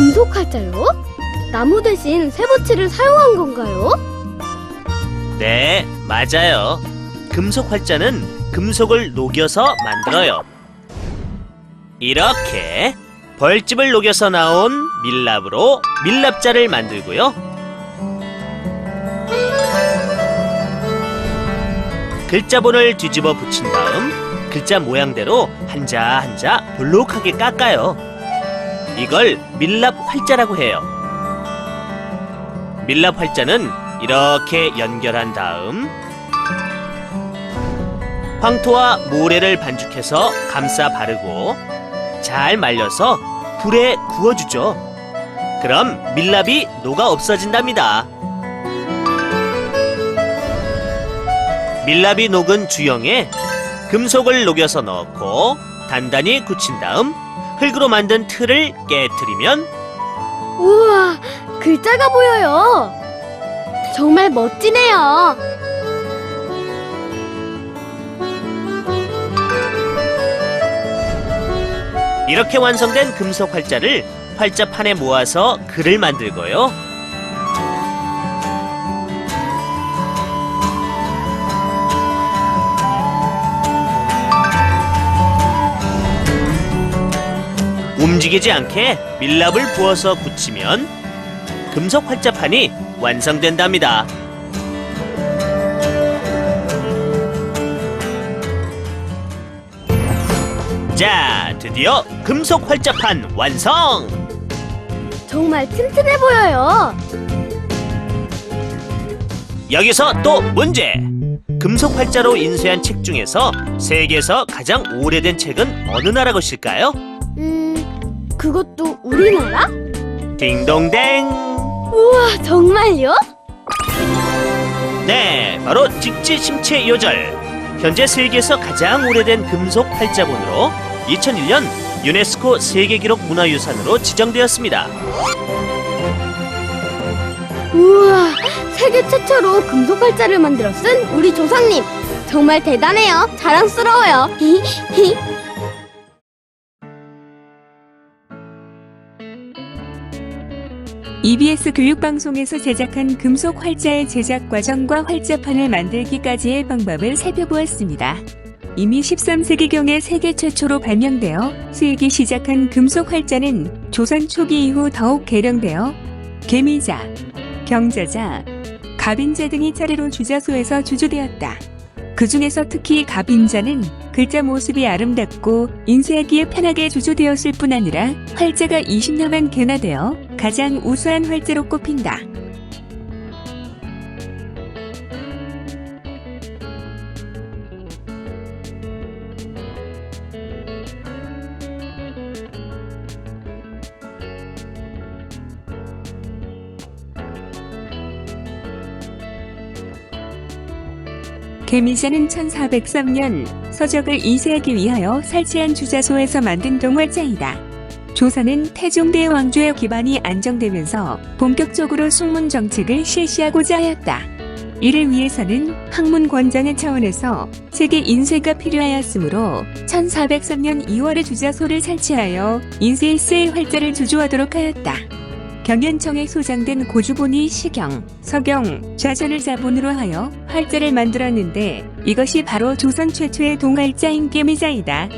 금속 활자요? 나무 대신 쇠붙이를 사용한 건가요? 네, 맞아요. 금속 활자는 금속을 녹여서 만들어요. 이렇게 벌집을 녹여서 나온 밀랍으로 밀랍자를 만들고요. 글자본을 뒤집어 붙인 다음 글자 모양대로 한자 한자 볼록하게 깎아요. 이걸 밀랍 활자라고 해요. 밀랍 활자는 이렇게 연결한 다음 황토와 모래를 반죽해서 감싸 바르고 잘 말려서 불에 구워주죠. 그럼 밀랍이 녹아 없어진답니다. 밀랍이 녹은 주형에 금속을 녹여서 넣고 단단히 굳힌 다음 흙으로 만든 틀을 깨트리면 우와, 글자가 보여요. 정말 멋지네요. 이렇게 완성된 금속 활자를 활자판에 모아서 글을 만들고요. 움직이지 않게 밀랍을 부어서 붙이면 금속 활자판이 완성된답니다. 자, 드디어 금속 활자판 완성! 정말 튼튼해 보여요. 여기서 또 문제! 금속 활자로 인쇄한 책 중에서 세계에서 가장 오래된 책은 어느 나라 것일까요? 그것도 우리나라? 딩동댕! 우와, 정말요? 네, 바로 직지심체 요절. 현재 세계에서 가장 오래된 금속 활자본으로 2001년 유네스코 세계기록 문화유산으로 지정되었습니다. 우와, 세계 최초로 금속 활자를 만들어 쓴 우리 조상님. 정말 대단해요. 자랑스러워요. EBS 교육방송에서 제작한 금속 활자의 제작 과정과 활자판을 만들기까지의 방법을 살펴보았습니다. 이미 13세기경에 세계 최초로 발명되어 쓰이기 시작한 금속 활자는 조선 초기 이후 더욱 개량되어 개미자, 경자자, 갑인자 등이 차례로 주자소에서 주조되었다. 그 중에서 특히 갑인자는 글자 모습이 아름답고 인쇄하기에 편하게 주조되었을 뿐 아니라 활자가 20여만 개나 되어 가장 우수한 활자로 꼽힌다. 개미자는 1403년 서적을 인쇄하기 위하여 설치한 주자소에서 만든 동활자이다. 조선은 태종대 왕조의 기반이 안정되면서 본격적으로 숙문 정책을 실시하고자 하였다. 이를 위해서는 학문 권장의 차원에서 세계 인쇄가 필요하였으므로 1403년 2월에 주자소를 설치하여 인쇄에 쓰일 활자를 주조하도록 하였다. 경연청에 소장된 고주본이 시경, 서경, 좌전을 자본으로 하여 활자를 만들었는데 이것이 바로 조선 최초의 동활자인 개미자이다.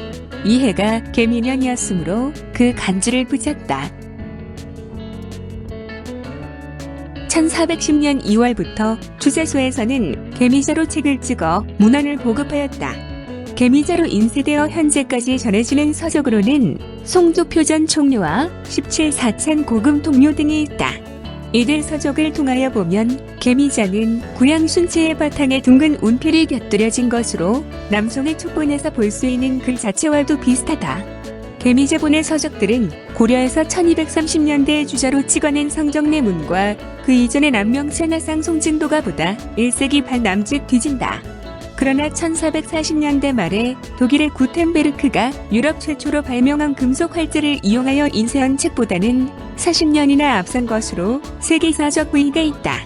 이 해가 개미년이었으므로 그 간주를 붙였다. 1410년 2월부터 주자소에서는 개미자로 책을 찍어 문헌을 보급하였다. 개미자로 인쇄되어 현재까지 전해지는 서적으로는 송도표전 총료와 17사찬 고금 통료 등이 있다. 이들 서적을 통하여 보면 개미자는 구양 순체의 바탕에 둥근 운필이 곁들여진 것으로 남송의 촉본에서 볼 수 있는 글 자체와도 비슷하다. 개미자본의 서적들은 고려에서 1230년대에 주자로 찍어낸 성정례문과 그 이전의 남명천하상 송진도가 보다 1세기 반 남짓 뒤진다. 그러나 1440년대 말에 독일의 구텐베르크가 유럽 최초로 발명한 금속 활자를 이용하여 인쇄한 책보다는 40년이나 앞선 것으로 세계사적 부위가 있다.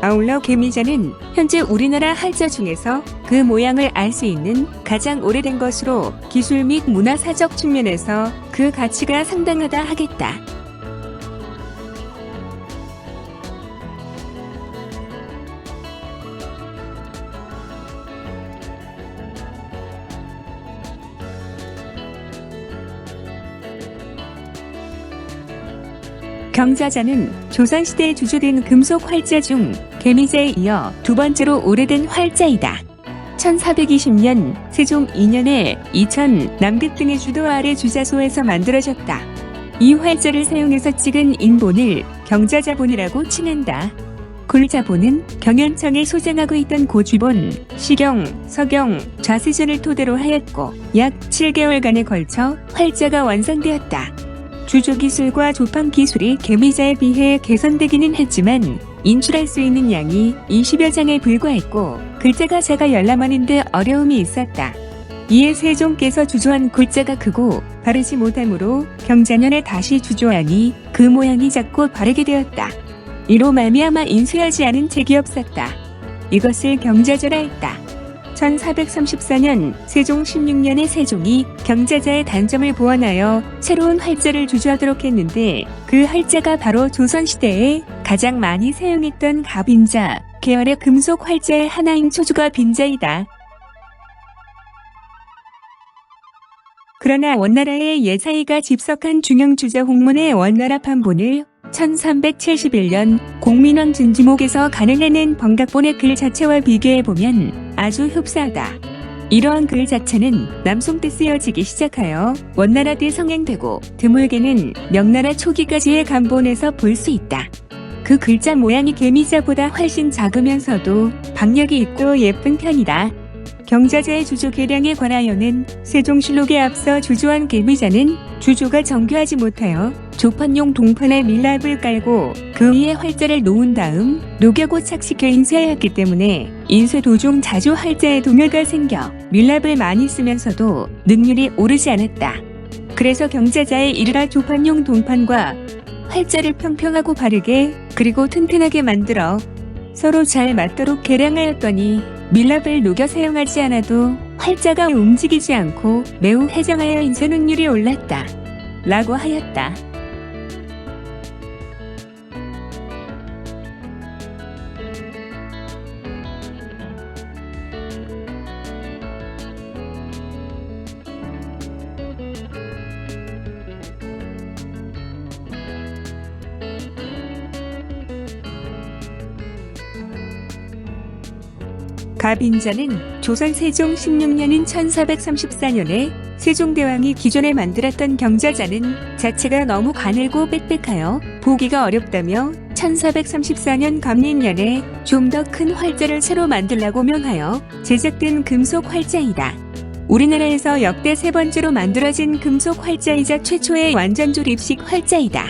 아울러 개미자는 현재 우리나라 활자 중에서 그 모양을 알 수 있는 가장 오래된 것으로 기술 및 문화사적 측면에서 그 가치가 상당하다 하겠다. 경자자는 조선시대에 주조된 금속 활자 중 개미자에 이어 두 번째로 오래된 활자이다. 1420년 세종 2년에 이천, 남극 등의 주도 아래 주자소에서 만들어졌다. 이 활자를 사용해서 찍은 인본을 경자자본이라고 칭한다. 굴자본은 경연청에 소장하고 있던 고주본, 시경, 서경, 좌세전을 토대로 하였고 약 7개월간에 걸쳐 활자가 완성되었다. 주조 기술과 조판 기술이 개미자에 비해 개선되기는 했지만 인출할 수 있는 양이 20여 장에 불과했고 글자가 작아 열람하는데 어려움이 있었다. 이에 세종께서 주조한 글자가 크고 바르지 못하므로 경자년에 다시 주조하니 그 모양이 작고 바르게 되었다. 이로 말미암아 인쇄하지 않은 책이 없었다. 이것을 경자자라 했다. 1434년 세종 16년에 세종이 경자자의 단점을 보완하여 새로운 활자를 주조하도록 했는데 그 활자가 바로 조선시대에 가장 많이 사용했던 가빈자 계열의 금속 활자의 하나인 초주가 빈자이다. 그러나 원나라의 예사이가 집석한 중형주자 홍문의 원나라 판본을 1371년 공민왕 진주목에서 가능해낸 번각본의 글 자체와 비교해보면 아주 흡사하다. 이러한 글 자체는 남송 때 쓰여지기 시작하여 원나라 때 성행되고 드물게는 명나라 초기까지의 간본에서 볼 수 있다. 그 글자 모양이 개미자보다 훨씬 작으면서도 박력이 있고 예쁜 편이다. 경자자의 주조 계량에 관하여는 세종실록에 앞서 주조한 개미자는 주조가 정교하지 못하여 조판용 동판에 밀랍을 깔고 그 위에 활자를 놓은 다음 녹여고 착식해 인쇄하였기 때문에 인쇄 도중 자주 활자에 동요가 생겨 밀랍을 많이 쓰면서도 능률이 오르지 않았다. 그래서 경자자에 이르러 조판용 동판과 활자를 평평하고 바르게 그리고 튼튼하게 만들어 서로 잘 맞도록 계량하였더니 밀랍을 녹여 사용하지 않아도 활자가 움직이지 않고 매우 해장하여 인쇄 능률이 올랐다. 라고 하였다. 가빈자는 조선 세종 16년인 1434년에 세종대왕이 기존에 만들었던 경자자는 자체가 너무 가늘고 빽빽하여 보기가 어렵다며 1434년 감린년에 좀 더 큰 활자를 새로 만들라고 명하여 제작된 금속 활자이다. 우리나라에서 역대 세 번째로 만들어진 금속 활자이자 최초의 완전 조립식 활자이다.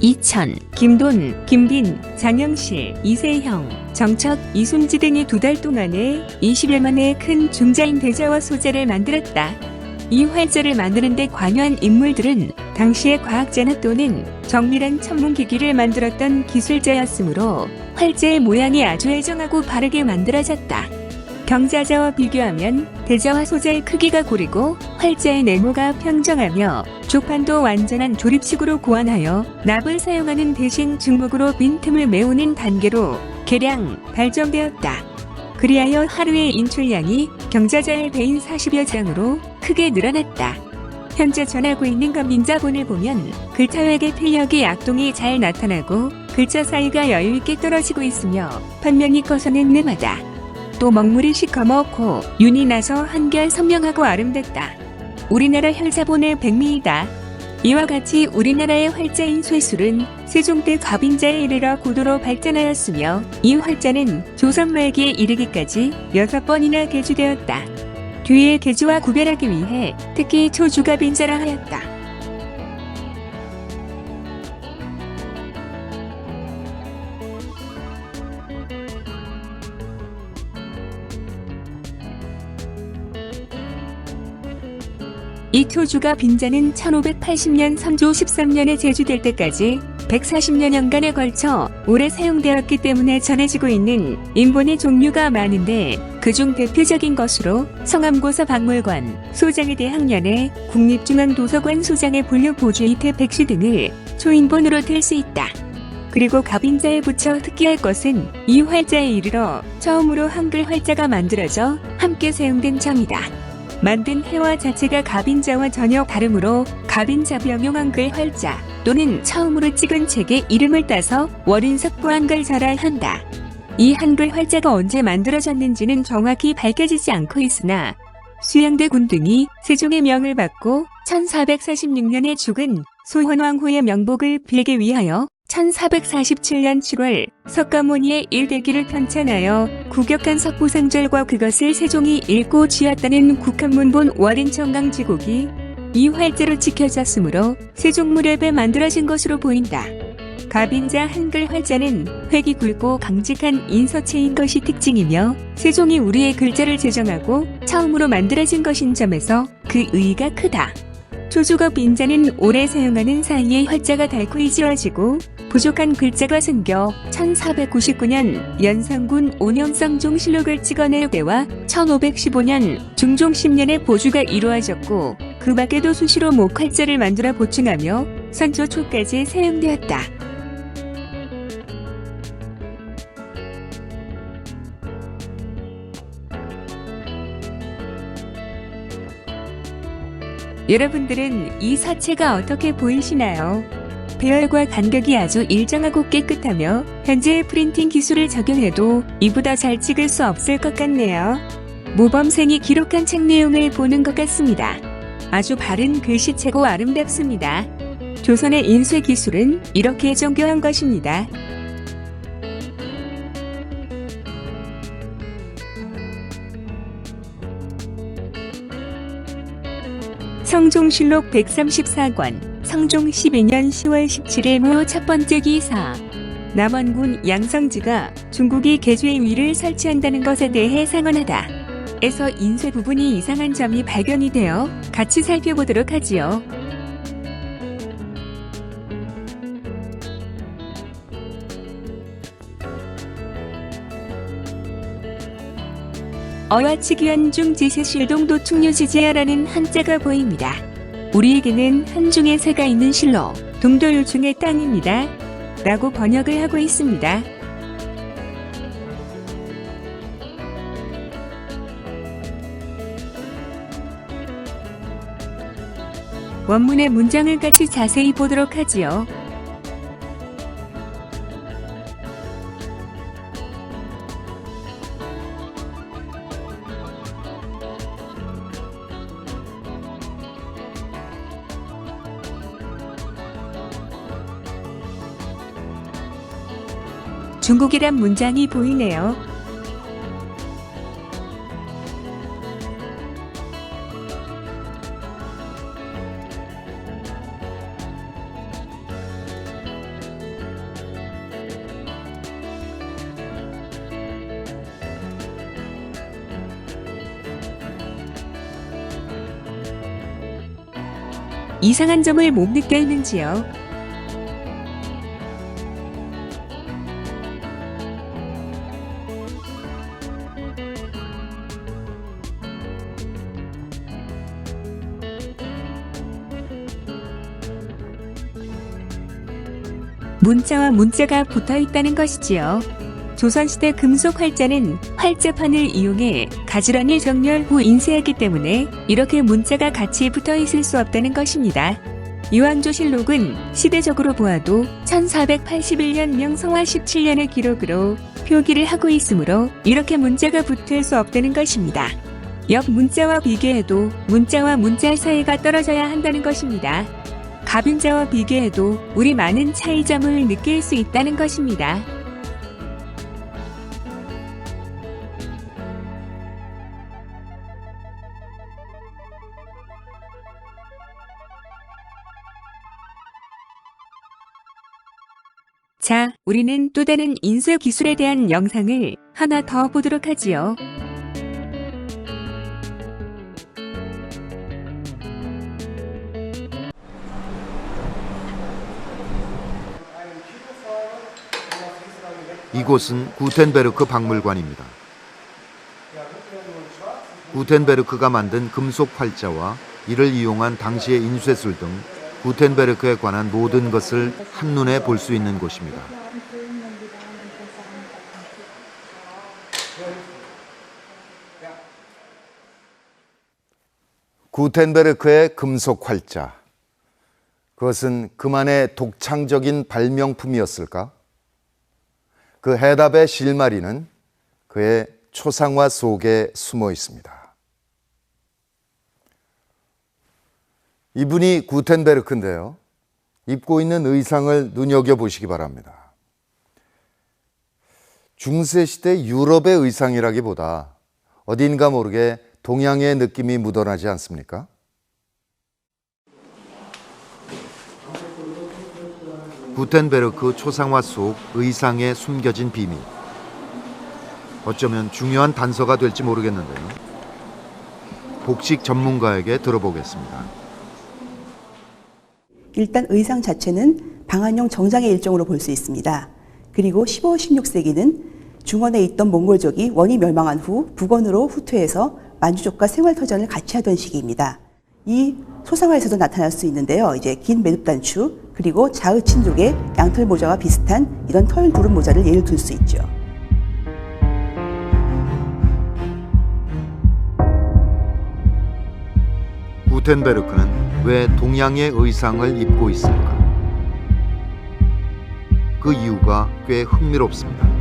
이천, 김돈, 김빈, 장영실, 이세형, 정척, 이순지 등이 2달 동안에 20여만의 큰 중자인 대자와 소자를 만들었다. 이 활자를 만드는데 관여한 인물들은 당시의 과학자나 또는 정밀한 천문기기를 만들었던 기술자였으므로 활자의 모양이 아주 애정하고 바르게 만들어졌다. 경자자와 비교하면 대자와 소자의 크기가 고르고 활자의 네모가 평정하며 조판도 완전한 조립식으로 고안하여 납을 사용하는 대신 증목으로 빈틈을 메우는 단계로 개량, 발전되었다. 그리하여 하루의 인출량이 경자자의 배인 40여 장으로 크게 늘어났다. 현재 전하고 있는 가빈자본을 보면 글자획의 필력이 악동이 잘 나타나고 글자 사이가 여유있게 떨어지고 있으며 판명이 커서는 늠하다. 또 먹물이 시커멓고 윤이 나서 한결 선명하고 아름답다. 우리나라 혈자본의 백미이다. 이와 같이 우리나라의 활자인 쇠술은 세종 때 가빈자에 이르러 고도로 발전하였으며 이 활자는 조선 말기에 이르기까지 6번이나 개주되었다. 뒤에 개주와 구별하기 위해 특히 초주가빈자라 하였다. 이 초주가 빈자는 1580년 선조 13년에 제주될 때까지 140여년간에 걸쳐 오래 사용되었기 때문에 전해지고 있는 인본의 종류가 많은데 그중 대표적인 것으로 성암고서 박물관, 소장에 대학년에 국립중앙도서관 소장의 분류 보주 이태 백시 등을 초인본으로 들 수 있다. 그리고 가빈자에 붙여 특기할 것은 이 활자에 이르러 처음으로 한글 활자가 만들어져 함께 사용된 점이다. 만든 해와 자체가 갑인자와 전혀 다르므로 갑인자병용 한글 활자 또는 처음으로 찍은 책의 이름을 따서 월인석부 한글자라 한다. 이 한글 활자가 언제 만들어졌는지는 정확히 밝혀지지 않고 있으나 수양대 군등이 세종의 명을 받고 1446년에 죽은 소헌왕후의 명복을 빌기 위하여 1447년 7월 석가모니의 일대기를 편찬하여 구격한 석부상절과 그것을 세종이 읽고 쥐었다는 국한문본 월인청강지곡이 이 활자로 찍혀졌으므로 세종 무렵에 만들어진 것으로 보인다. 갑인자 한글 활자는 획이 굵고 강직한 인서체인 것이 특징이며 세종이 우리의 글자를 제정하고 처음으로 만들어진 것인 점에서 그 의의가 크다. 초주갑 인자는 오래 사용하는 사이에 활자가 달코이 지워지고 부족한 글자가 생겨 1499년 연산군 온영성종실록을 찍어낼 때와 1515년 중종 10년에 보주가 이루어졌고 그 밖에도 수시로 목활자를 만들어 보충하며 선조 초까지 사용되었다. 여러분들은 이 사체가 어떻게 보이시나요? 배열과 간격이 아주 일정하고 깨끗하며 현재의 프린팅 기술을 적용해도 이보다 잘 찍을 수 없을 것 같네요. 모범생이 기록한 책 내용을 보는 것 같습니다. 아주 바른 글씨체고 아름답습니다. 조선의 인쇄 기술은 이렇게 정교한 것입니다. 성종실록 134권 성종 12년 10월 17일 무 첫 번째 기사 남원군 양성지가 중국이 개주의 위를 설치한다는 것에 대해 상언하다. 에서 인쇄 부분이 이상한 점이 발견이 되어 같이 살펴보도록 하지요. 어와치기현 중 지세실동도 충류지제하라는 한자가 보입니다. 우리에게는 한중에 새가 있는 실로 동도율중의 땅입니다. 라고 번역을 하고 있습니다. 원문의 문장을 같이 자세히 보도록 하지요. 중국이란 문장이 보이네요. 이상한 점을 못 느꼈는지요? 문자와 문자가 붙어 있다는 것이지요. 조선시대 금속 활자는 활자판을 이용해 가지런히 정렬 후 인쇄하기 때문에 이렇게 문자가 같이 붙어 있을 수 없다는 것입니다. 이왕조실록은 시대적으로 보아도 1481년 명성화 17년의 기록으로 표기를 하고 있으므로 이렇게 문자가 붙을 수 없다는 것입니다. 옆 문자와 비교해도 문자와 문자 사이가 떨어져야 한다는 것입니다. 갑인자와 비교해도 우리 많은 차이점을 느낄 수 있다는 것입니다. 자, 우리는 또 다른 인쇄 기술에 대한 영상을 하나 더 보도록 하지요. 이곳은 구텐베르크 박물관입니다. 구텐베르크가 만든 금속 활자와 이를 이용한 당시의 인쇄술 등 구텐베르크에 관한 모든 것을 한눈에 볼 수 있는 곳입니다. 구텐베르크의 금속 활자. 그것은 그만의 독창적인 발명품이었을까? 그 해답의 실마리는 그의 초상화 속에 숨어 있습니다. 이분이 구텐베르크인데요. 입고 있는 의상을 눈여겨보시기 바랍니다. 중세시대 유럽의 의상이라기보다 어딘가 모르게 동양의 느낌이 묻어나지 않습니까? 구텐베르크 초상화 속 의상에 숨겨진 비밀. 어쩌면 중요한 단서가 될지 모르겠는데요. 복식 전문가에게 들어보겠습니다. 일단 의상 자체는 방한용 정장의 일종으로 볼 수 있습니다. 그리고 15, 16세기는 중원에 있던 몽골족이 원이 멸망한 후 북원으로 후퇴해서 만주족과 생활터전을 같이 하던 시기입니다. 이 소상화에서도 나타날 수 있는데요. 이제 긴 매듭단추 그리고 자의친족의 양털 모자와 비슷한 이런 털 두른 모자를 예를 들 수 있죠. 구텐베르크는 왜 동양의 의상을 입고 있을까? 그 이유가 꽤 흥미롭습니다.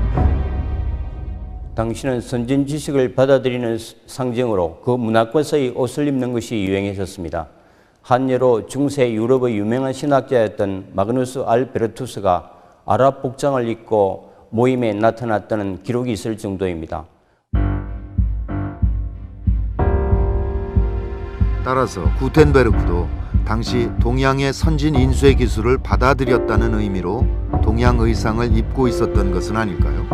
당시는 선진 지식을 받아들이는 상징으로 그 문화권서의 옷을 입는 것이 유행했었습니다. 한 예로 중세 유럽의 유명한 신학자였던 마그누스 알베르투스가 아랍 복장을 입고 모임에 나타났다는 기록이 있을 정도입니다. 따라서 구텐베르크도 당시 동양의 선진 인쇄 기술을 받아들였다는 의미로 동양 의상을 입고 있었던 것은 아닐까요?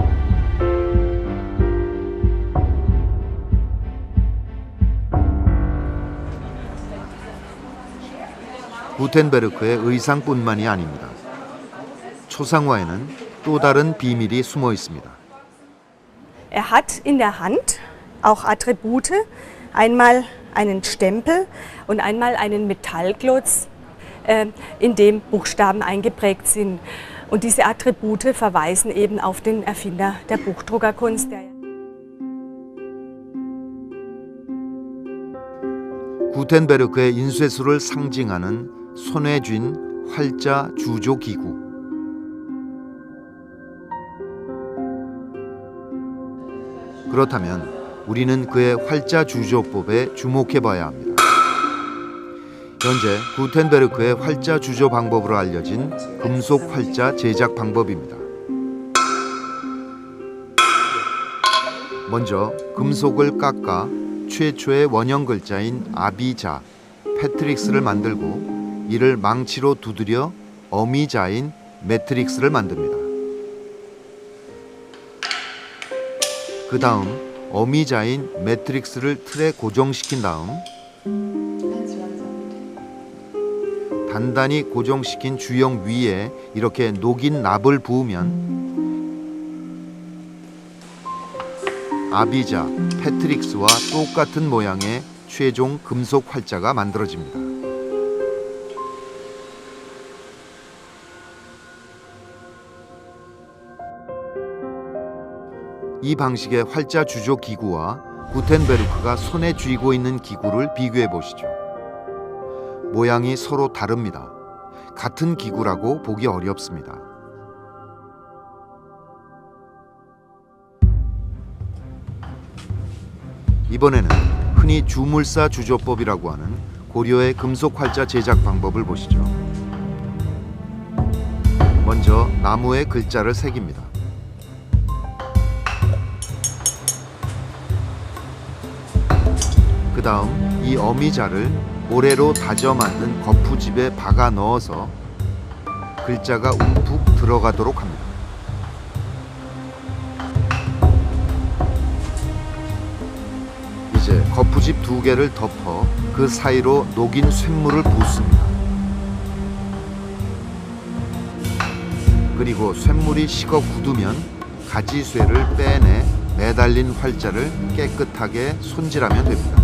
구텐베르크의 의상뿐만이 아닙니다. 초상화에는 또 다른 비밀이 숨어 있습니다. hat in der Hand auch Attribute, einmal einen Stempel und einmal einen Metallklotz, in dem Buchstaben eingeprägt sind. Und diese Attribute verweisen eben auf den Erfinder der Buchdruckerkunst. 구텐베르크의 인쇄술을 상징하는 손에 쥔 활자 주조 기구. 그렇다면 우리는 그의 활자 주조법에 주목해 봐야 합니다. 현재 구텐베르크의 활자 주조 방법으로 알려진 금속 활자 제작 방법입니다. 먼저 금속을 깎아 최초의 원형 글자인 아비자, 패트릭스를 만들고 이를 망치로 두드려 어미자인 매트릭스를 만듭니다. 그 다음 어미자인 매트릭스를 틀에 고정시킨 다음 단단히 고정시킨 주형 위에 이렇게 녹인 납을 부으면 아비자, 패트릭스와 똑같은 모양의 최종 금속 활자가 만들어집니다. 이 방식의 활자 주조 기구와 구텐베르크가 손에 쥐고 있는 기구를 비교해 보시죠. 모양이 서로 다릅니다. 같은 기구라고 보기 어렵습니다. 이번에는 흔히 주물사 주조법이라고 하는 고려의 금속 활자 제작 방법을 보시죠. 먼저 나무에 글자를 새깁니다. 그 다음 이 어미자를 모래로 다져 만든 거푸집에 박아 넣어서 글자가 움푹 들어가도록 합니다. 이제 거푸집 2개를 덮어 그 사이로 녹인 쇳물을 붓습니다. 그리고 쇳물이 식어 굳으면 가지쇠를 빼내 매달린 활자를 깨끗하게 손질하면 됩니다.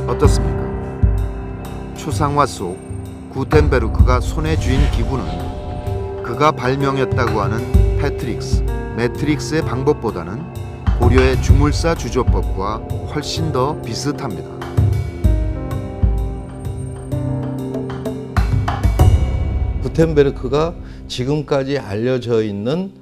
어떻습니까? 초상화 속 구텐베르크가 손에 쥔 기구는 그가 발명했다고 하는 패트릭스, 매트릭스의 방법보다는 고려의 주물사 주조법과 훨씬 더 비슷합니다. 구텐베르크가 지금까지 알려져 있는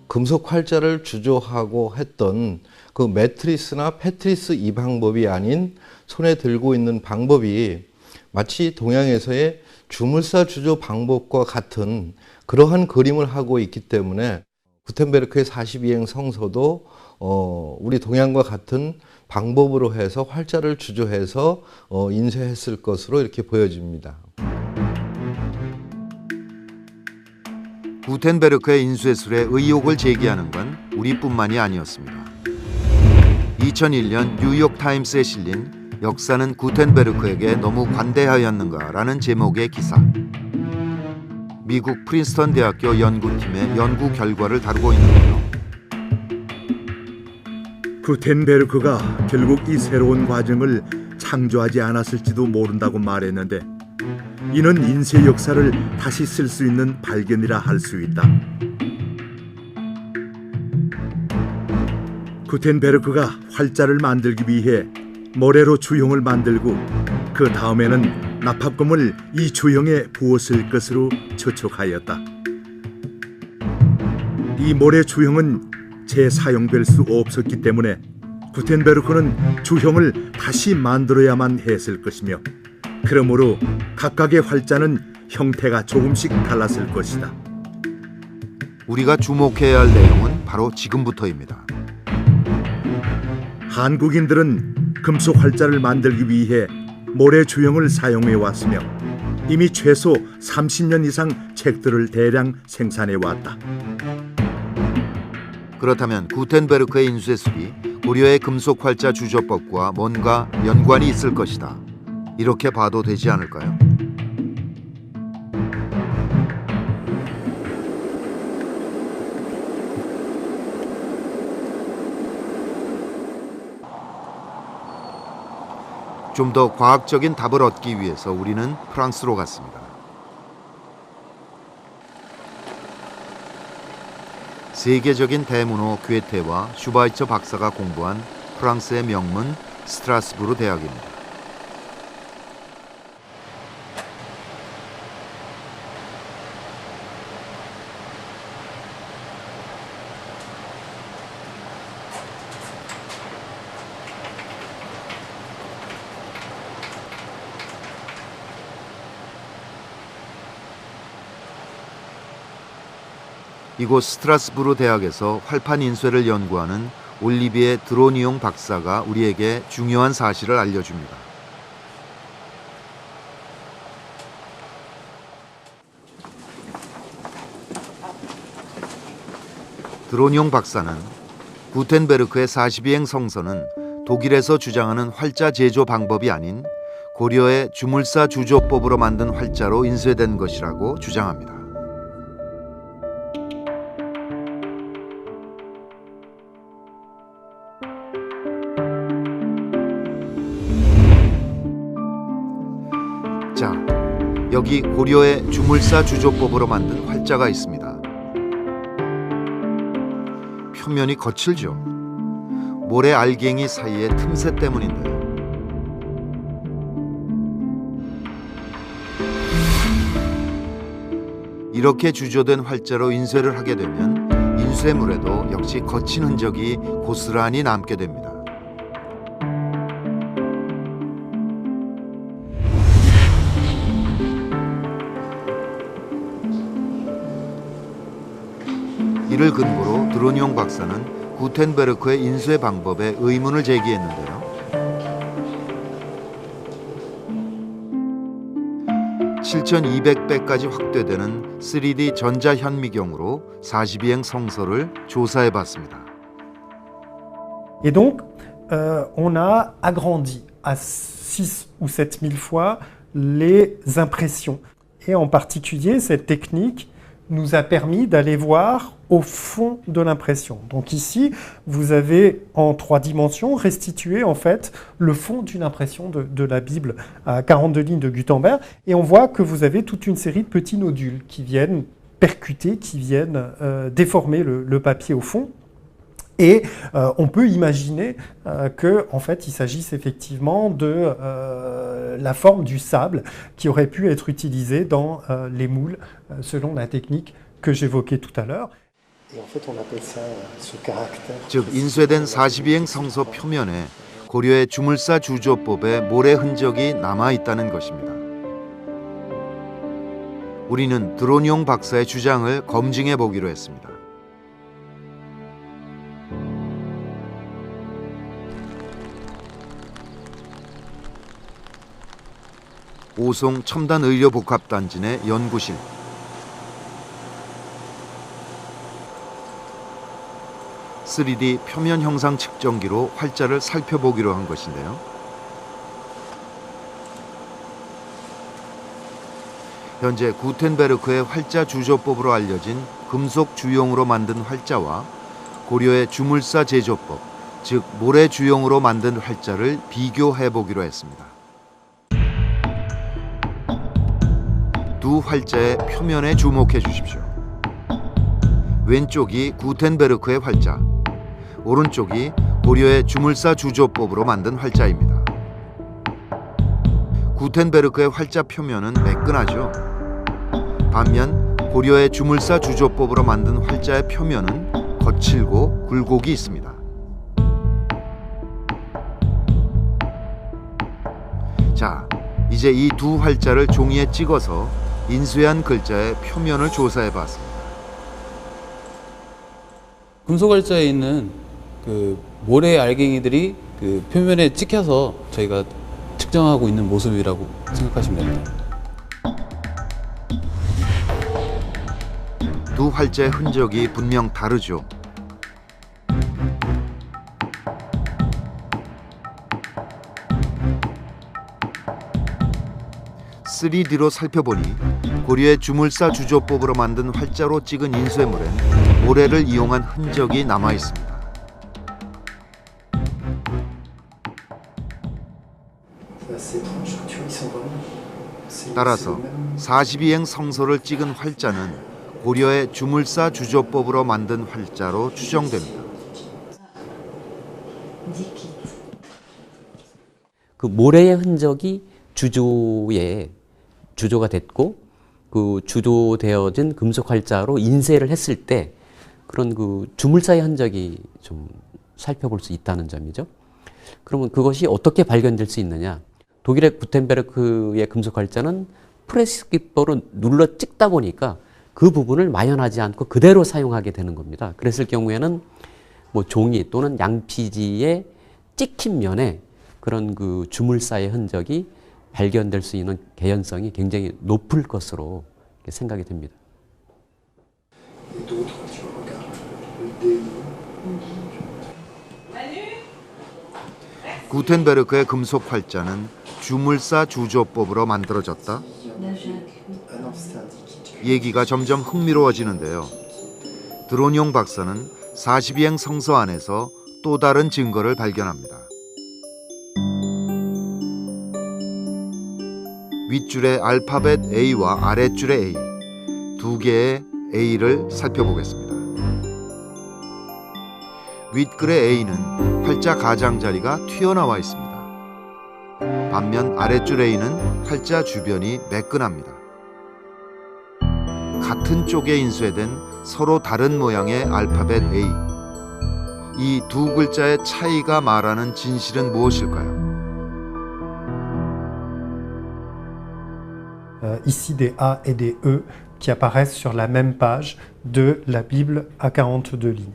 금속 활자를 주조하고 했던 그 매트리스나 패트리스 이 방법이 아닌 손에 들고 있는 방법이 마치 동양에서의 주물사 주조 방법과 같은 그러한 그림을 하고 있기 때문에 구텐베르크의 42행 성서도 우리 동양과 같은 방법으로 해서 활자를 주조해서 인쇄했을 것으로 이렇게 보여집니다. 구텐베르크의 인쇄술에 의혹을 제기하는 건 우리뿐만이 아니었습니다. 2001년 뉴욕타임스에 실린 역사는 구텐베르크에게 너무 관대하였는가라는 제목의 기사. 미국 프린스턴 대학교 연구팀의 연구 결과를 다루고 있는데요. 구텐베르크가 결국 이 새로운 과정을 창조하지 않았을지도 모른다고 말했는데 이는 인쇄 역사를 다시 쓸 수 있는 발견이라 할 수 있다. 구텐베르크가 활자를 만들기 위해 모래로 주형을 만들고 그 다음에는 납합금을 이 주형에 부었을 것으로 추측하였다. 이 모래 주형은 재사용될 수 없었기 때문에 구텐베르크는 주형을 다시 만들어야만 했을 것이며 그러므로 각각의 활자는 형태가 조금씩 달랐을 것이다. 우리가 주목해야 할 내용은 바로 지금부터입니다. 한국인들은 금속 활자를 만들기 위해 모래 주형을 사용해 왔으며 이미 최소 30년 이상 책들을 대량 생산해 왔다. 그렇다면 구텐베르크의 인쇄술이 고려의 금속 활자 주조법과 뭔가 연관이 있을 것이다. 이렇게 봐도 되지 않을까요? 좀 더 과학적인 답을 얻기 위해서 우리는 프랑스로 갔습니다. 세계적인 대문호 괴테와 슈바이처 박사가 공부한 프랑스의 명문 스트라스부르 대학입니다. 이곳 스트라스부르 대학에서 활판 인쇄를 연구하는 올리비에 드로니옹 박사가 우리에게 중요한 사실을 알려줍니다. 드로니옹 박사는 구텐베르크의 42행 성서는 독일에서 주장하는 활자 제조 방법이 아닌 고려의 주물사 주조법으로 만든 활자로 인쇄된 것이라고 주장합니다. 자, 여기 고려의 주물사 주조법으로 만든 활자가 있습니다. 표면이 거칠죠. 모래 알갱이 사이의 틈새 때문인데요. 이렇게 주조된 활자로 인쇄를 하게 되면 인쇄물에도 역시 거친 흔적이 고스란히 남게 됩니다. 이를 근거로 드로니옹 박사는 구텐베르크의 인쇄 방법에 의문을 제기했는데요. 7200배까지 확대되는 3D 전자현미경으로 42행 성서를 조사해 봤습니다. Et donc, on a agrandi à 6 ou 7 000 fois les impressions. Et en particulier, cette technique nous a permis d'aller voir au fond de l'impression. Donc ici, vous avez en 3 dimensions restitué en fait le fond d'une impression de la Bible à 42 lignes de Gutenberg. Et on voit que vous avez toute une série de petits nodules qui viennent percutés qui viennent déformer le papier au fond. Et on peut imaginer que, en fait, il s'agisse effectivement de la forme du sable qui aurait pu être utilisée dans les moules selon la technique que j'évoquais tout à l'heure. Et en fait, on appelle ça ce caractère. 즉 인쇄된 42행 성서 표면에 고려의 주물사 주조법의 모래 흔적이 남아 있다는 것입니다. 우리는 드론용 박사의 주장을 검증해 보기로 했습니다. 오송 첨단의료복합단지 내 연구실. (3D) 표면 형상 측정기로 활자를 살펴보기로 한 것인데요. 현재 구텐베르크의 활자 주조법으로 알려진 금속 주용으로 만든 활자와 고려의 주물사 제조법, 즉 모래 주용으로 만든 활자를 비교해 보기로 했습니다. 두 활자의 표면에 주목해 주십시오. 왼쪽이 구텐베르크의 활자, 오른쪽이 고려의 주물사 주조법으로 만든 활자입니다. 구텐베르크의 활자 표면은 매끈하죠. 반면 고려의 주물사 주조법으로 만든 활자의 표면은 거칠고 굴곡이 있습니다. 자, 이제 이 두 활자를 종이에 찍어서 인쇄한 글자의 표면을 조사해 봤습니다. 금속활자에 있는 그 모래 알갱이들이 그 표면에 찍혀서 저희가 측정하고 있는 모습이라고 생각하시면 됩니다. 두 활자의 흔적이 분명 다르죠. (3D로) 살펴보니 고려의 주물사 주조법으로 만든 활자로 찍은 인쇄물엔 모래를 이용한 흔적이 남아 있습니다. 따라서 42행 성서를 찍은 활자는 고려의 주물사 주조법으로 만든 활자로 추정됩니다. 그 모래의 흔적이 주조가 됐고 그 주조되어진 금속 활자로 인쇄를 했을 때 그런 그 주물사의 흔적이 좀 살펴볼 수 있다는 점이죠. 그러면 그것이 어떻게 발견될 수 있느냐? 독일의 구텐베르크의 금속 활자는 프레스 기법으로 눌러 찍다 보니까 그 부분을 마연하지 않고 그대로 사용하게 되는 겁니다. 그랬을 경우에는 뭐 종이 또는 양피지의 찍힌 면에 그런 그 주물사의 흔적이 발견될 수 있는 개연성이 굉장히 높을 것으로 생각이 됩니다. 구텐베르크의 금속 활자는 주물사 주조법으로 만들어졌다? 얘기가 점점 흥미로워지는데요. 드론용 박사는 42행 성서 안에서 또 다른 증거를 발견합니다. 윗줄의 알파벳 A와 아랫줄의 A, 두 개의 A를 살펴보겠습니다. 윗글의 A는 활자 가장자리가 튀어나와 있습니다. 반면 아랫줄 A는 활자 주변이 매끈합니다. 같은 쪽에 인쇄된 서로 다른 모양의 알파벳 A. 이 두 글자의 차이가 말하는 진실은 무엇일까요? Ici des A et des E qui apparaissent sur la même page de la Bible à 42 lignes.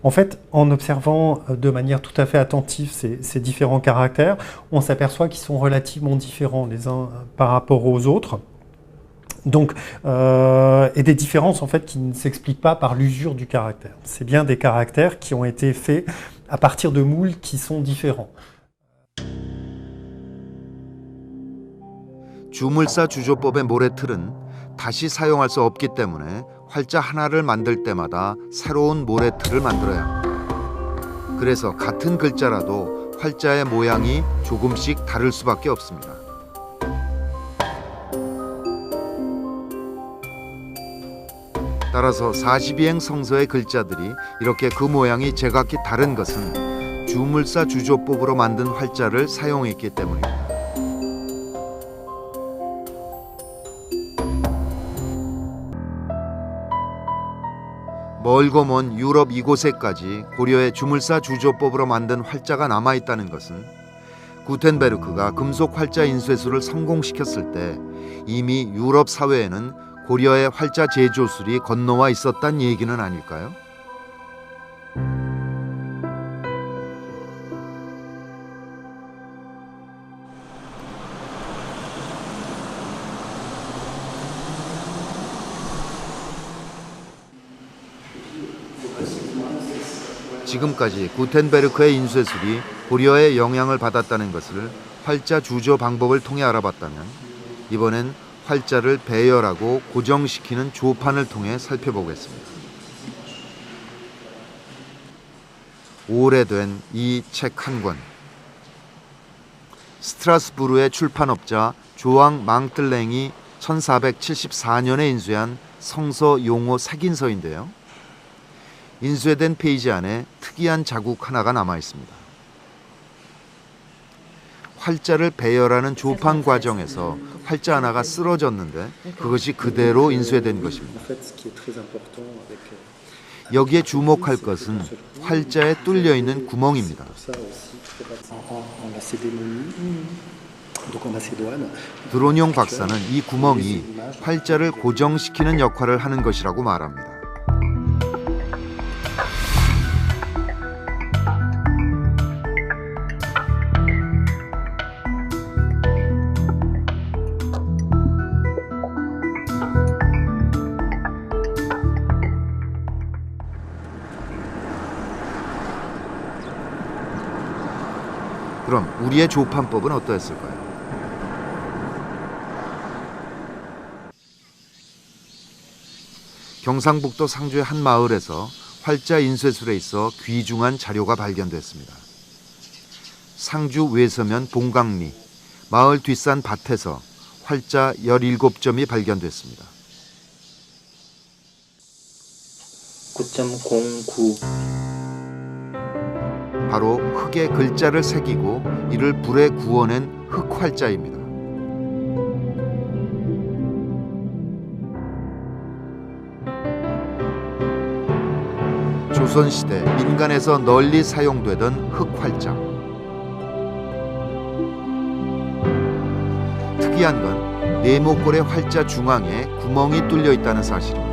En fait, en observant de manière tout à fait attentive ces différents caractères, on s'aperçoit qu'ils sont relativement différents les uns par rapport aux autres. Donc, et des différences en fait qui ne s'expliquent pas par l'usure du caractère. C'est bien des caractères qui ont été faits à partir de moules qui sont différents. 주물사 주조법의 모래틀은 다시 사용할 수 없기 때문에 활자 하나를 만들 때마다 새로운 모래틀을 만들어야 합니다. 그래서 같은 글자라도 활자의 모양이 조금씩 다를 수밖에 없습니다. 따라서 42행 성서의 글자들이 이렇게 그 모양이 제각기 다른 것은 주물사 주조법으로 만든 활자를 사용했기 때문입니다. 멀고 먼 유럽 이곳에까지 고려의 주물사 주조법으로 만든 활자가 남아있다는 것은 구텐베르크가 금속 활자 인쇄술을 성공시켰을 때 이미 유럽 사회에는 고려의 활자 제조술이 건너와 있었단 얘기는 아닐까요? 지금까지 구텐베르크의 인쇄술이 고려의 영향을 받았다는 것을 활자 주조 방법을 통해 알아봤다면 이번엔 활자를 배열하고 고정시키는 조판을 통해 살펴보겠습니다. 오래된 이 책 한 권. 스트라스부르의 출판업자 조앙 망틀랭이 1474년에 인쇄한 성서 용어 색인서인데요. 인쇄된 페이지 안에 특이한 자국 하나가 남아 있습니다. 활자를 배열하는 조판 과정에서 활자 하나가 쓰러졌는데 그것이 그대로 인쇄된 것입니다. 여기에 주목할 것은 활자에 뚫려 있는 구멍입니다. 드론용 박사는 이 구멍이 활자를 고정시키는 역할을 하는 것이라고 말합니다. 그럼 우리의 조판법은 어떠했을까요? 경상북도 상주의 한 마을에서 활자 인쇄술에 있어 귀중한 자료가 발견됐습니다. 상주 외서면 봉강리, 마을 뒷산 밭에서 활자 17점이 발견됐습니다. 9.09 바로 흙에 글자를 새기고 이를 불에 구워낸 흙활자입니다. 조선시대 민간에서 널리 사용되던 흙활자. 특이한 건 네모꼴의 활자 중앙에 구멍이 뚫려 있다는 사실입니다.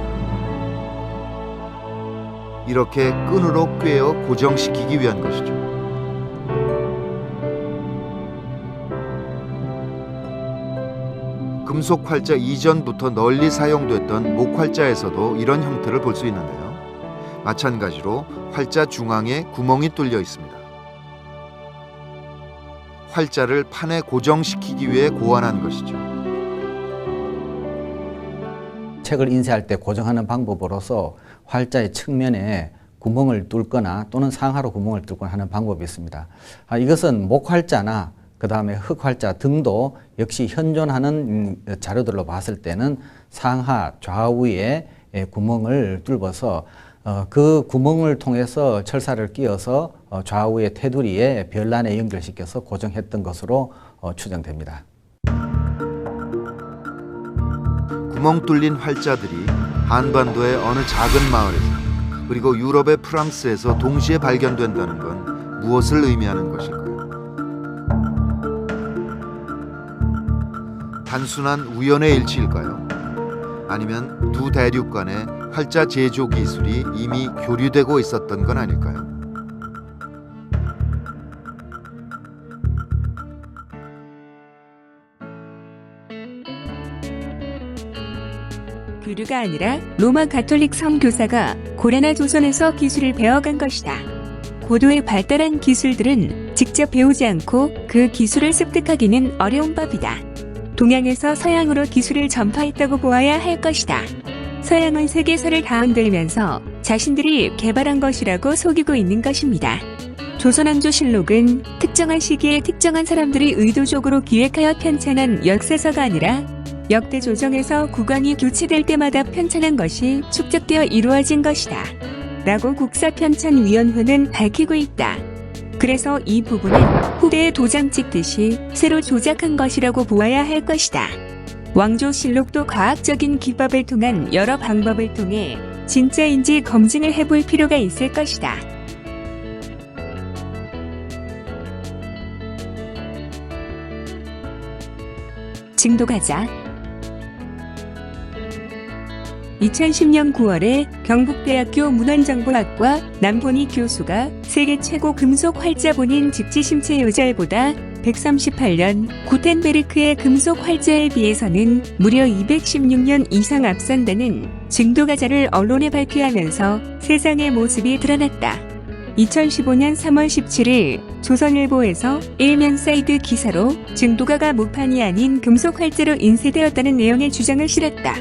이렇게 끈으로 꿰어 고정시키기 위한 것이죠. 금속 활자 이전부터 널리 사용됐던 목활자에서도 이런 형태를 볼 수 있는데요. 마찬가지로 활자 중앙에 구멍이 뚫려 있습니다. 활자를 판에 고정시키기 위해 고안한 것이죠. 책을 인쇄할 때 고정하는 방법으로서 활자의 측면에 구멍을 뚫거나 또는 상하로 구멍을 뚫거나 하는 방법이 있습니다. 이것은 목활자나 그 다음에 흙활자 등도 역시 현존하는 자료들로 봤을 때는 상하 좌우에 구멍을 뚫어서 그 구멍을 통해서 철사를 끼워서 좌우의 테두리에 별난에 연결시켜서 고정했던 것으로 추정됩니다. 구멍 뚫린 활자들이 한반도의 어느 작은 마을에서 그리고 유럽의 프랑스에서 동시에 발견된다는 건 무엇을 의미하는 것일까요? 단순한 우연의 일치일까요? 아니면 두 대륙 간의 활자 제조 기술이 이미 교류되고 있었던 건 아닐까요? 교류가 아니라 로마 가톨릭 성교사가 고려나 조선에서 기술을 배워간 것이다. 고도의 발달한 기술들은 직접 배우지 않고 그 기술을 습득하기는 어려운 법이다. 동양에서 서양으로 기술을 전파했다고 보아야 할 것이다. 서양은 세계사를 다 흔들면서 자신들이 개발한 것이라고 속이고 있는 것입니다. 조선왕조실록은 특정한 시기에 특정한 사람들이 의도적으로 기획하여 편찬한 역사서가 아니라 역대 조정에서 국왕이 교체될 때마다 편찬한 것이 축적되어 이루어진 것이다. 라고 국사편찬위원회는 밝히고 있다. 그래서 이 부분은 후대에 도장 찍듯이 새로 조작한 것이라고 보아야 할 것이다. 왕조실록도 과학적인 기법을 통한 여러 방법을 통해 진짜인지 검증을 해볼 필요가 있을 것이다. 증도가자 2010년 9월에 경북대학교 문헌정보학과 남본희 교수가 세계 최고 금속 활자본인 직지심체 요절보다 138년 구텐베르크의 금속 활자에 비해서는 무려 216년 이상 앞선다는 증도가자를 언론에 발표하면서 세상의 모습이 드러났다. 2015년 3월 17일 조선일보에서 일면 사이드 기사로 증도가가 무판이 아닌 금속 활자로 인쇄되었다는 내용의 주장을 실었다.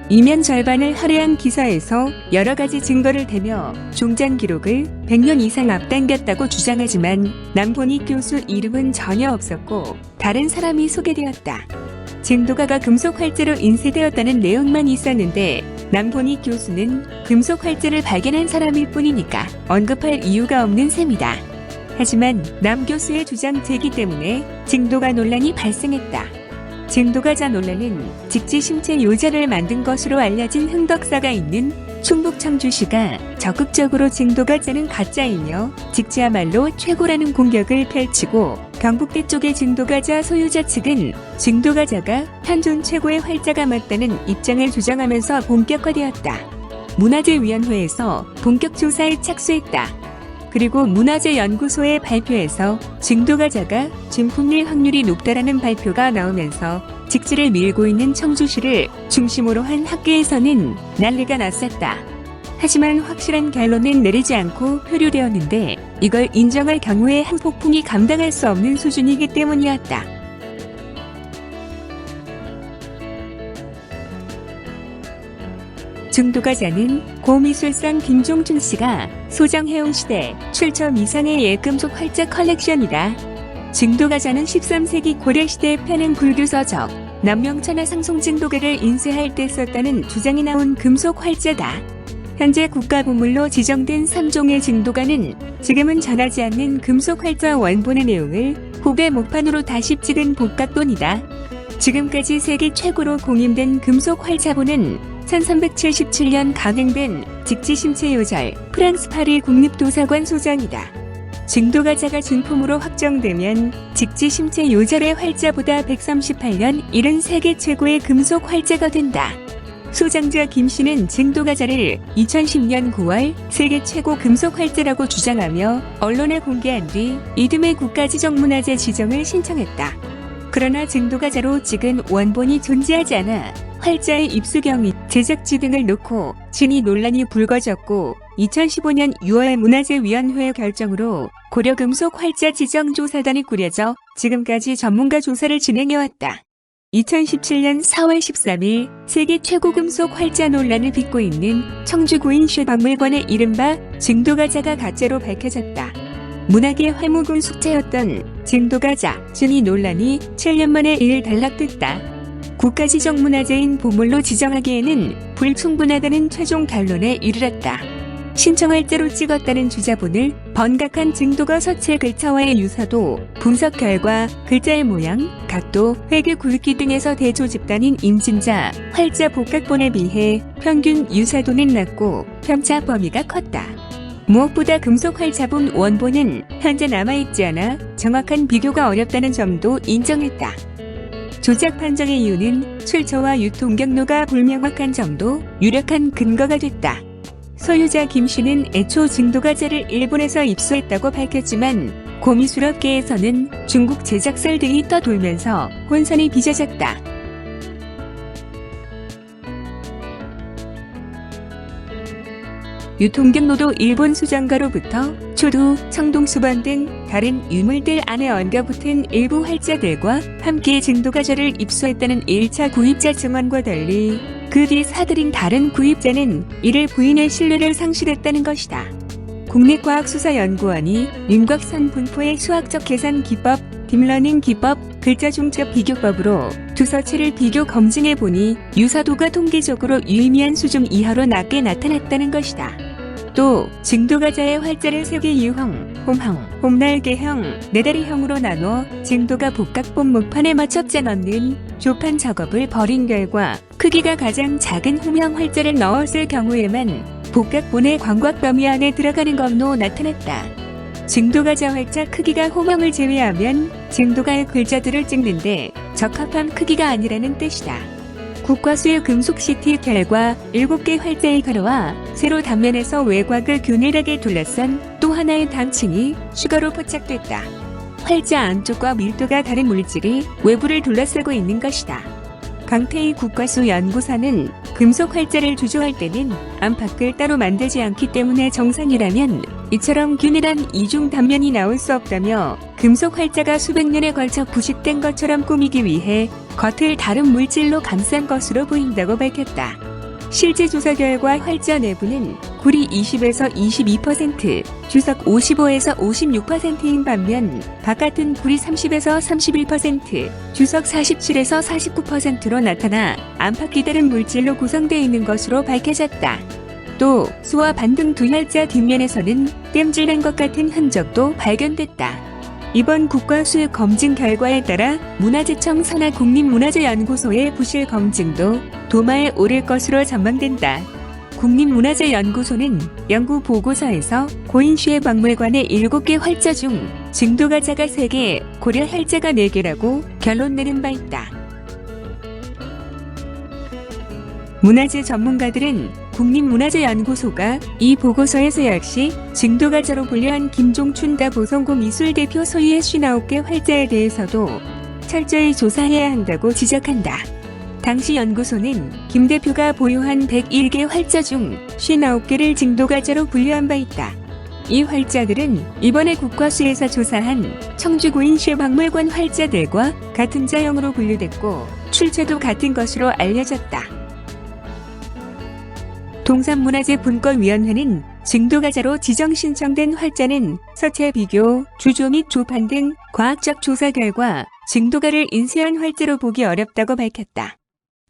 이면 절반을 할애한 기사에서 여러 가지 증거를 대며 종전 기록을 100년 이상 앞당겼다고 주장하지만 남본희 교수 이름은 전혀 없었고 다른 사람이 소개되었다. 증도가가 금속 활자로 인쇄되었다는 내용만 있었는데 남본희 교수는 금속 활자를 발견한 사람일 뿐이니까 언급할 이유가 없는 셈이다. 하지만 남 교수의 주장 제기 때문에 증도가 논란이 발생했다. 증도가자 논란은 직지심체 요자를 만든 것으로 알려진 흥덕사가 있는 충북 청주시가 적극적으로 증도가자는 가짜이며 직지야말로 최고라는 공격을 펼치고 경북대 쪽의 증도가자 소유자 측은 증도가자가 현존 최고의 활자가 맞다는 입장을 주장하면서 본격화되었다. 문화재위원회에서 본격 조사에 착수했다. 그리고 문화재연구소의 발표에서 증도가자가 진품일 확률이 높다라는 발표가 나오면서 직지를 밀고 있는 청주시를 중심으로 한 학계에서는 난리가 났었다. 하지만 확실한 결론은 내리지 않고 표류되었는데 이걸 인정할 경우에 한폭풍이 감당할 수 없는 수준이기 때문이었다. 증도가자는 고미술상 김종춘 씨가 소장해온 시대 출처 미상의 예금속 활자 컬렉션이다. 증도가자는 13세기 고려시대에 펴낸 불교서적 남명천하 상송증도가를 인쇄할 때 썼다는 주장이 나온 금속 활자다. 현재 국가보물로 지정된 3종의 증도가는 지금은 전하지 않는 금속 활자 원본의 내용을 후배 목판으로 다시 찍은 복각본이다. 지금까지 세계 최고로 공인된 금속 활자본은 1377년 간행된 직지심체 요절 프랑스 파리 국립도서관 소장이다. 증도가자가 진품으로 확정되면 직지심체 요절의 활자보다 138년 이른 세계 최고의 금속 활자가 된다. 소장자 김 씨는 증도가자를 2010년 9월 세계 최고 금속 활자라고 주장하며 언론에 공개한 뒤 이듬해 국가지정문화재 지정을 신청했다. 그러나 증도가자로 찍은 원본이 존재하지 않아 활자의 입수경위, 제작지 등을 놓고 진위 논란이 불거졌고 2015년 6월 문화재위원회 결정으로 고려금속 활자 지정조사단이 꾸려져 지금까지 전문가 조사를 진행해왔다. 2017년 4월 13일 세계 최고 금속 활자 논란을 빚고 있는 청주 고인슈 박물관의 이른바 증도가자가 가짜로 밝혀졌다. 문학의 화무군 숙제였던 증도가자 진위 논란이 7년 만에 일단락됐다. 국가지정문화재인 보물로 지정하기에는 불충분하다는 최종 결론에 이르렀다. 신청활자로 찍었다는 주자본을 번각한 증도가 서체 글자와의 유사도, 분석 결과 글자의 모양, 각도, 회계 굵기 등에서 대조 집단인 임진자, 활자 복각본에 비해 평균 유사도는 낮고 편차 범위가 컸다. 무엇보다 금속 활자본 원본은 현재 남아있지 않아 정확한 비교가 어렵다는 점도 인정했다. 조작 판정의 이유는 출처와 유통 경로가 불명확한 점도 유력한 근거가 됐다. 소유자 김 씨는 애초 증도가자를 일본에서 입수했다고 밝혔지만 고미술업계에서는 중국 제작설 등이 떠돌면서 혼선이 빚어졌다. 유통경로도 일본 수정가로부터 초두, 청동수반 등 다른 유물들 안에 얹어붙은 일부 활자들과 함께 증도가자를 입수했다는 1차 구입자 증언과 달리 그 뒤 사들인 다른 구입자는 이를 부인할 신뢰를 상실했다는 것이다. 국립과학수사연구원이 윤곽선 분포의 수학적 계산 기법, 딥러닝 기법, 글자 중첩 비교법으로 두 서체를 비교 검증해 보니 유사도가 통계적으로 유의미한 수준 이하로 낮게 나타났다는 것이다. 또 증도가자의 활자를 3개 유형, 홈형, 홈날개형, 네다리형으로 나눠 증도가 복각본 목판에 맞춰 짜 넣는 조판 작업을 벌인 결과 크기가 가장 작은 홈형 활자를 넣었을 경우에만 복각본의 광각 범위 안에 들어가는 것으로 나타났다. 증도가자 활자 크기가 홈형을 제외하면 증도가의 글자들을 찍는데 적합한 크기가 아니라는 뜻이다. 국과수의 금속 CT 결과 7개 활자의 가로와 세로 단면에서 외곽을 균일하게 둘러싼 또 하나의 단층이 추가로 포착됐다. 활자 안쪽과 밀도가 다른 물질이 외부를 둘러싸고 있는 것이다. 강태희 국과수 연구사는 금속 활자를 주조할 때는 안팎을 따로 만들지 않기 때문에 정상이라면 이처럼 균일한 이중 단면이 나올 수 없다며 금속 활자가 수백 년에 걸쳐 부식된 것처럼 꾸미기 위해 겉을 다른 물질로 감싼 것으로 보인다고 밝혔다. 실제 조사 결과 활자 내부는 구리 20에서 22%, 주석 55에서 56%인 반면 바깥은 구리 30에서 31%, 주석 47에서 49%로 나타나 안팎이 다른 물질로 구성되어 있는 것으로 밝혀졌다. 또 수와 반등 두 활자 뒷면에서는 땜질한 것 같은 흔적도 발견됐다. 이번 국과수 검증 결과에 따라 문화재청 산하국립문화재연구소의 부실 검증도 도마에 오를 것으로 전망된다. 국립문화재연구소는 연구 보고서에서 고인슈의 박물관의 7개 활자 중 증도가자가 3개, 고려 활자가 4개라고 결론 내는 바 있다. 문화재 전문가들은 국립문화재연구소가 이 보고서에서 역시 증도가자로 분류한 김종춘 보성고 미술대표 소유의 59개 활자에 대해서도 철저히 조사해야 한다고 지적한다. 당시 연구소는 김 대표가 보유한 101개 활자 중 59개를 증도가자로 분류한 바 있다. 이 활자들은 이번에 국과수에서 조사한 청주 고인슈 박물관 활자들과 같은 자형으로 분류됐고 출처도 같은 것으로 알려졌다. 동산문화재분권위원회는 증도가자로 지정 신청된 활자는 서체 비교, 주조 및 조판 등 과학적 조사 결과 증도가를 인쇄한 활자로 보기 어렵다고 밝혔다.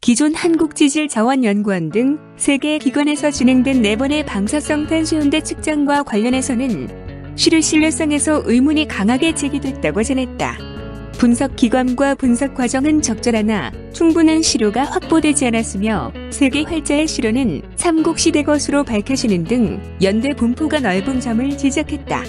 기존 한국지질자원연구원 등 3개 기관에서 진행된 4번의 방사성 탄소연대 측정과 관련해서는 시료 신뢰성에서 의문이 강하게 제기됐다고 전했다. 분석 기관과 분석 과정은 적절하나 충분한 시료가 확보되지 않았으며 3개 활자의 시료는 삼국시대 것으로 밝혀지는 등 연대 분포가 넓은 점을 지적했다.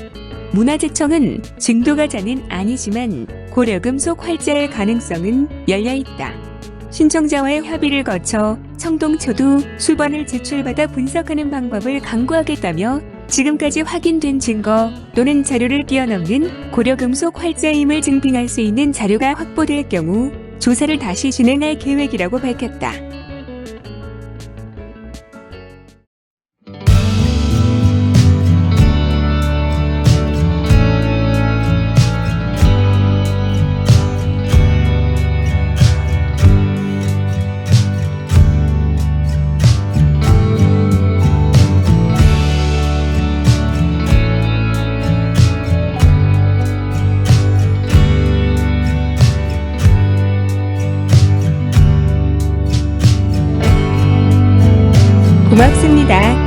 문화재청은 증도가자는 아니지만 고려금속 활자의 가능성은 열려있다. 신청자와의 협의를 거쳐 청동초도 수번을 제출받아 분석하는 방법을 강구하겠다며 지금까지 확인된 증거 또는 자료를 뛰어넘는 고려금속 활자임을 증빙할 수 있는 자료가 확보될 경우 조사를 다시 진행할 계획이라고 밝혔다. 고맙습니다.